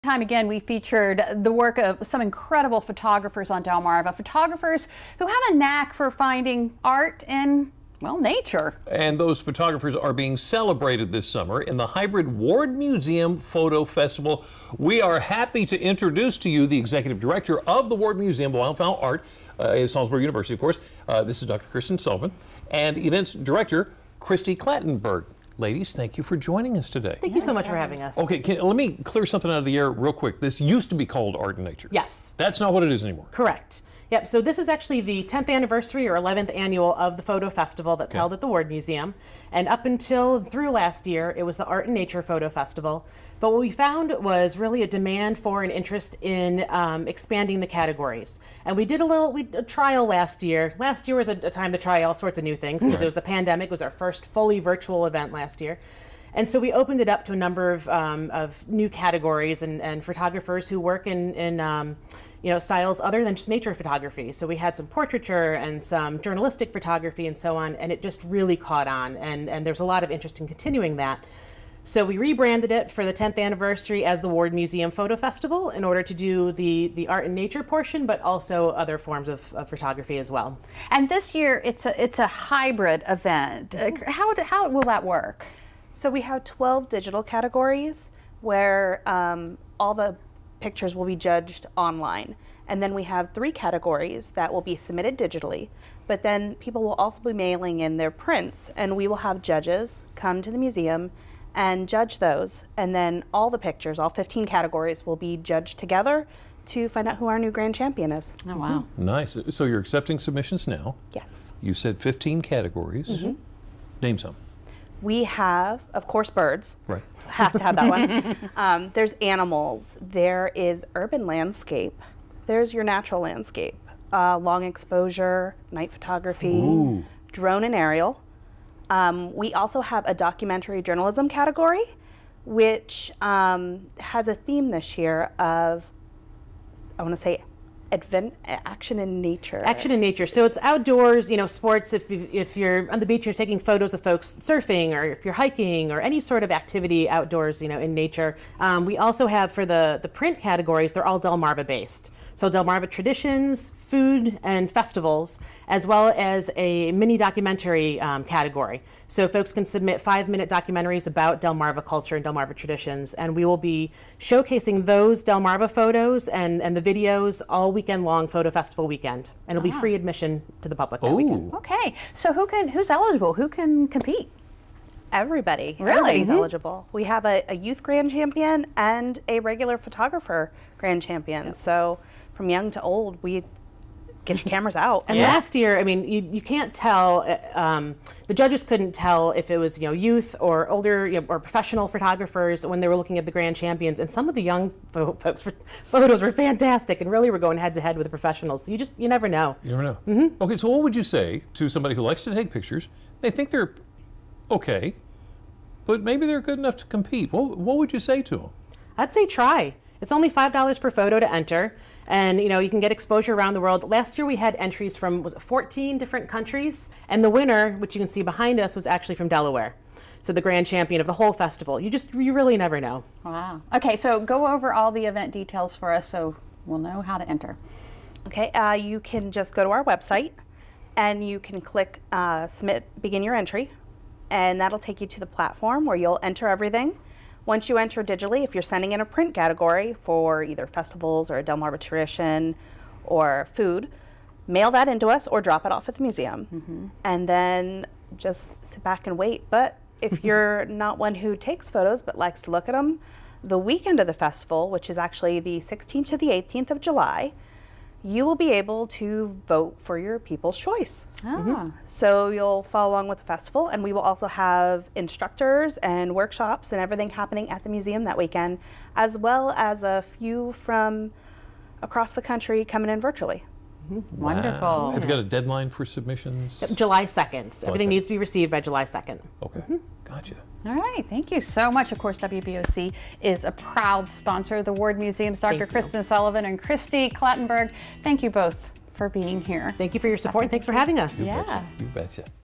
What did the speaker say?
Time again, we featured the work of some incredible photographers on Delmarva, photographers who have a knack for finding art in, well, nature. And those photographers are being celebrated this summer in the hybrid Ward Museum Photo Festival. We are happy to introduce to you the executive director of the Ward Museum of Wildfowl Art at Salisbury University, of course. This is Dr. Kristen Sullivan, and events director Christy Clattenburg. Ladies, thank you for joining us today. Thank you so much for having us. Okay, let me clear something out of the air real quick. This used to be called Art and Nature. Yes. That's not what it is anymore. Correct. Yep, so this is actually the 10th anniversary or 11th annual of the Photo Festival that's held at the Ward Museum. And up until through last year, it was the Art and Nature Photo Festival. But what we found was really a demand for and interest in expanding the categories. And we did a trial last year. Last year was a time to try all sorts of new things because it was the pandemic. It was our first fully virtual event last year. And so we opened it up to a number of new categories and photographers who work in styles other than just nature photography. So we had some portraiture and some journalistic photography and so on, and it just really caught on. And there's a lot of interest in continuing that. So we rebranded it for the 10th anniversary as the Ward Museum Photo Festival in order to do the art and nature portion, but also other forms of photography as well. And this year, it's a hybrid event. How will that work? So we have 12 digital categories where all the pictures will be judged online. And then we have 3 categories that will be submitted digitally, but then people will also be mailing in their prints, and we will have judges come to the museum and judge those. And then all the pictures, all 15 categories, will be judged together to find out who our new grand champion is. Oh, wow. Nice. So you're accepting submissions now. Yes. You said 15 categories. Name some. We have, of course, birds. Right. Have to have that one. There's animals. There is urban landscape. There's your natural landscape. Long exposure, night photography, drone and aerial. We also have a documentary journalism category, which has a theme this year of, I want to say, action in nature. Action in nature. So it's outdoors, sports. If you're on the beach, you're taking photos of folks surfing, or if you're hiking, or any sort of activity outdoors, in nature. We also have for the print categories, they're all Delmarva based. So Delmarva traditions, food, and festivals, as well as a mini documentary category. So folks can submit 5-minute documentaries about Delmarva culture and Delmarva traditions, and we will be showcasing those Delmarva photos and the videos all weekend long, Photo Festival weekend, and it'll be free admission to the public that weekend. Okay, so who's eligible? Who can compete? Everybody. Really? Everybody's eligible. We have a youth grand champion and a regular photographer grand champion. So from young to old, we get your cameras out. And last year, I mean, you can't tell, the judges couldn't tell if it was, youth or older, or professional photographers when they were looking at the grand champions. And some of the young folks' photos were fantastic and really were going head to head with the professionals. So you never know. You never know. Okay, so what would you say to somebody who likes to take pictures? They think they're okay, but maybe they're good enough to compete. What would you say to them? I'd say try. It's only $5 per photo to enter, and you can get exposure around the world. Last year we had entries from 14 different countries, and the winner, which you can see behind us, was actually from Delaware. So the grand champion of the whole festival. You really never know. Wow. Okay, so go over all the event details for us so we'll know how to enter. Okay, you can just go to our website and you can click begin your entry, and that'll take you to the platform where you'll enter everything. Once you enter digitally, if you're sending in a print category for either festivals or a Delmarva tradition or food, mail that into us or drop it off at the museum. And then just sit back and wait. But if you're not one who takes photos but likes to look at them, the weekend of the festival, which is actually the 16th to the 18th of July, you will be able to vote for your people's choice. So you'll follow along with the festival, and we will also have instructors and workshops and everything happening at the museum that weekend, as well as a few from across the country coming in virtually. Wonderful. Have you got a deadline for submissions? July 2nd. So everything needs to be received by July 2nd. Okay, gotcha. All right, thank you so much. Of course, WBOC is a proud sponsor of the Ward Museums. Dr. Kristen Sullivan and Christy Clattenburg, thank you both for being here. Thank you for your support, and thanks for having us. Yeah. You betcha.